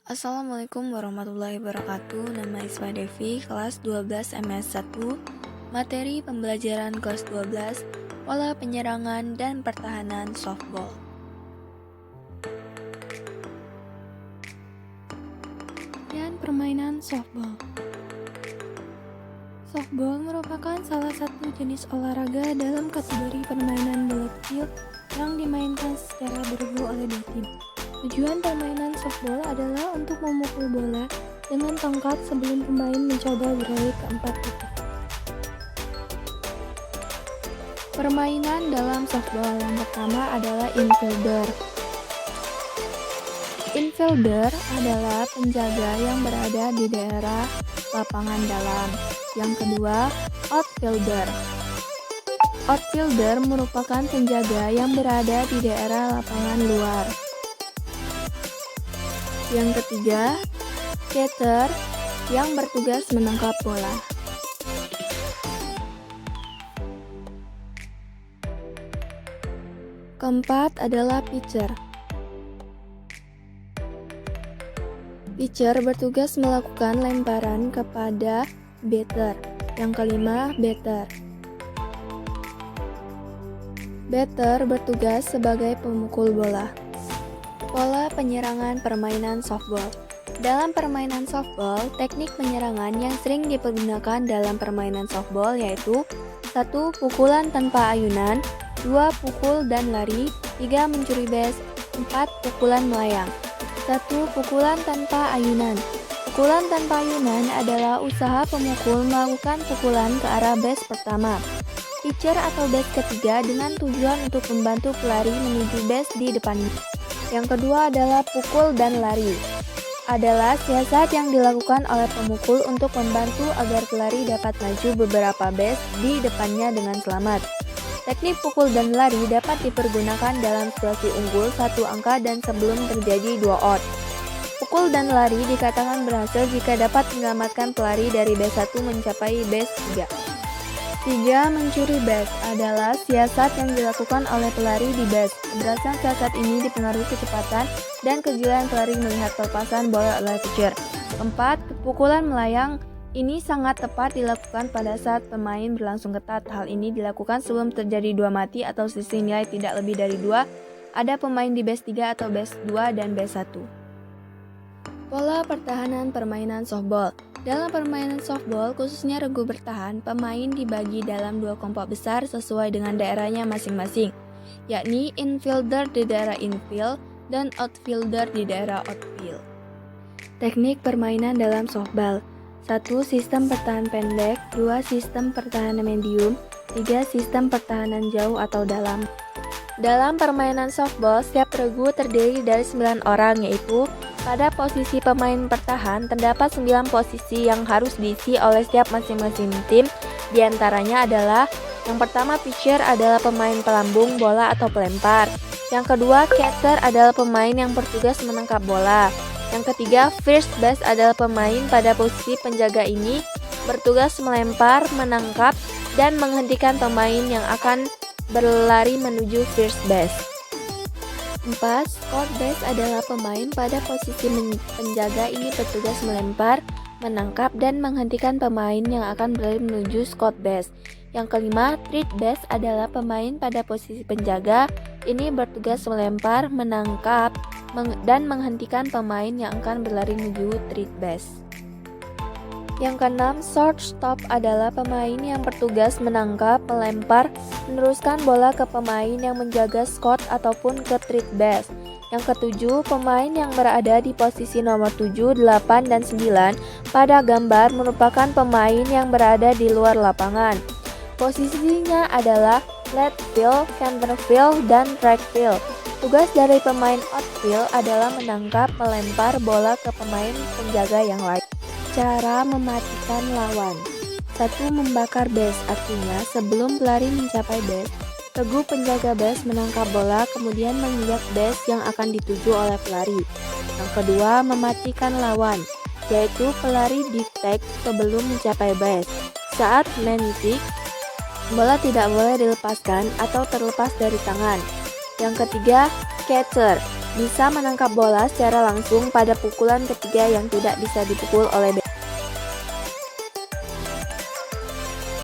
Assalamualaikum warahmatullahi wabarakatuh. Nama Isma Devi, kelas 12 MS1. Materi pembelajaran kelas 12, pola penyerangan dan pertahanan softball. Dan permainan softball. Softball merupakan salah satu jenis olahraga dalam kategori permainan bola kecil yang dimainkan secara bergu oleh dua tim. Tujuan permainan softball adalah untuk memukul bola dengan tongkat sebelum pemain mencoba beralih ke empat titik. Permainan dalam softball yang pertama adalah infielder. Infielder adalah penjaga yang berada di daerah lapangan dalam. Yang kedua, outfielder. Outfielder merupakan penjaga yang berada di daerah lapangan luar. Yang ketiga, catcher yang bertugas menangkap bola. Keempat adalah pitcher. Pitcher bertugas melakukan lemparan kepada batter. Yang kelima, batter. Batter bertugas sebagai pemukul bola. Pola penyerangan permainan softball. Dalam permainan softball, teknik penyerangan yang sering dipergunakan dalam permainan softball yaitu 1. Pukulan tanpa ayunan, 2. Pukul dan lari, 3. Mencuri base, 4. Pukulan melayang. 1. Pukulan tanpa ayunan. Pukulan tanpa ayunan adalah usaha pemukul melakukan pukulan ke arah base pertama, pitcher atau base ketiga dengan tujuan untuk membantu pelari menuju base di depannya. Yang kedua adalah pukul dan lari. Adalah siasat yang dilakukan oleh pemukul untuk membantu agar pelari dapat maju beberapa base di depannya dengan selamat. Teknik pukul dan lari dapat dipergunakan dalam situasi unggul 1 angka dan sebelum terjadi 2 out. Pukul dan lari dikatakan berhasil jika dapat menyelamatkan pelari dari base 1 mencapai base 3. 3. Mencuri base adalah siasat yang dilakukan oleh pelari di base. Keberhasilan siasat ini dipengaruhi kecepatan dan kegilaan pelari melihat pelepasan bola oleh pitcher. 4. Pukulan melayang ini sangat tepat dilakukan pada saat pemain berlangsung ketat. Hal ini dilakukan sebelum terjadi 2 mati atau selisih nilai tidak lebih dari 2. Ada pemain di base 3 atau base 2 dan base 1. Pola pertahanan permainan softball. Dalam permainan softball, khususnya regu bertahan, pemain dibagi dalam 2 kelompok besar sesuai dengan daerahnya masing-masing, yakni infielder di daerah infield dan outfielder di daerah outfield. Teknik permainan dalam softball. 1. Sistem pertahanan pendek, 2. Sistem pertahanan medium, 3. Sistem pertahanan jauh atau dalam. Dalam permainan softball, setiap regu terdiri dari 9 orang, yaitu pada posisi pemain pertahan, terdapat 9 posisi yang harus diisi oleh setiap masing-masing tim. Di antaranya adalah yang pertama, pitcher adalah pemain pelambung bola atau pelempar. Yang kedua, catcher adalah pemain yang bertugas menangkap bola. Yang ketiga, first base adalah pemain pada posisi penjaga ini bertugas melempar, menangkap, dan menghentikan pemain yang akan berlari menuju first base. 4. Short base adalah pemain pada posisi penjaga ini bertugas melempar, menangkap, dan menghentikan pemain yang akan berlari menuju short base. Yang kelima, third base adalah pemain pada posisi penjaga ini bertugas melempar, menangkap, dan menghentikan pemain yang akan berlari menuju third base. Yang keenam, shortstop adalah pemain yang bertugas menangkap, melempar, meneruskan bola ke pemain yang menjaga short ataupun ke third base. Yang ketujuh, pemain yang berada di posisi nomor 7, 8, dan 9 pada gambar merupakan pemain yang berada di luar lapangan. Posisinya adalah left field, center field, dan right field. Tugas dari pemain outfield adalah menangkap, melempar bola ke pemain penjaga yang lain. Cara mematikan lawan. 1. Membakar base, artinya sebelum pelari mencapai base, regu penjaga base menangkap bola kemudian menginjak base yang akan dituju oleh pelari. Yang kedua, mematikan lawan, yaitu pelari di-tag sebelum mencapai base. Saat mentik, bola tidak boleh dilepaskan atau terlepas dari tangan. Yang ketiga, catcher. bisa menangkap bola secara langsung pada pukulan ketiga yang tidak bisa dipukul oleh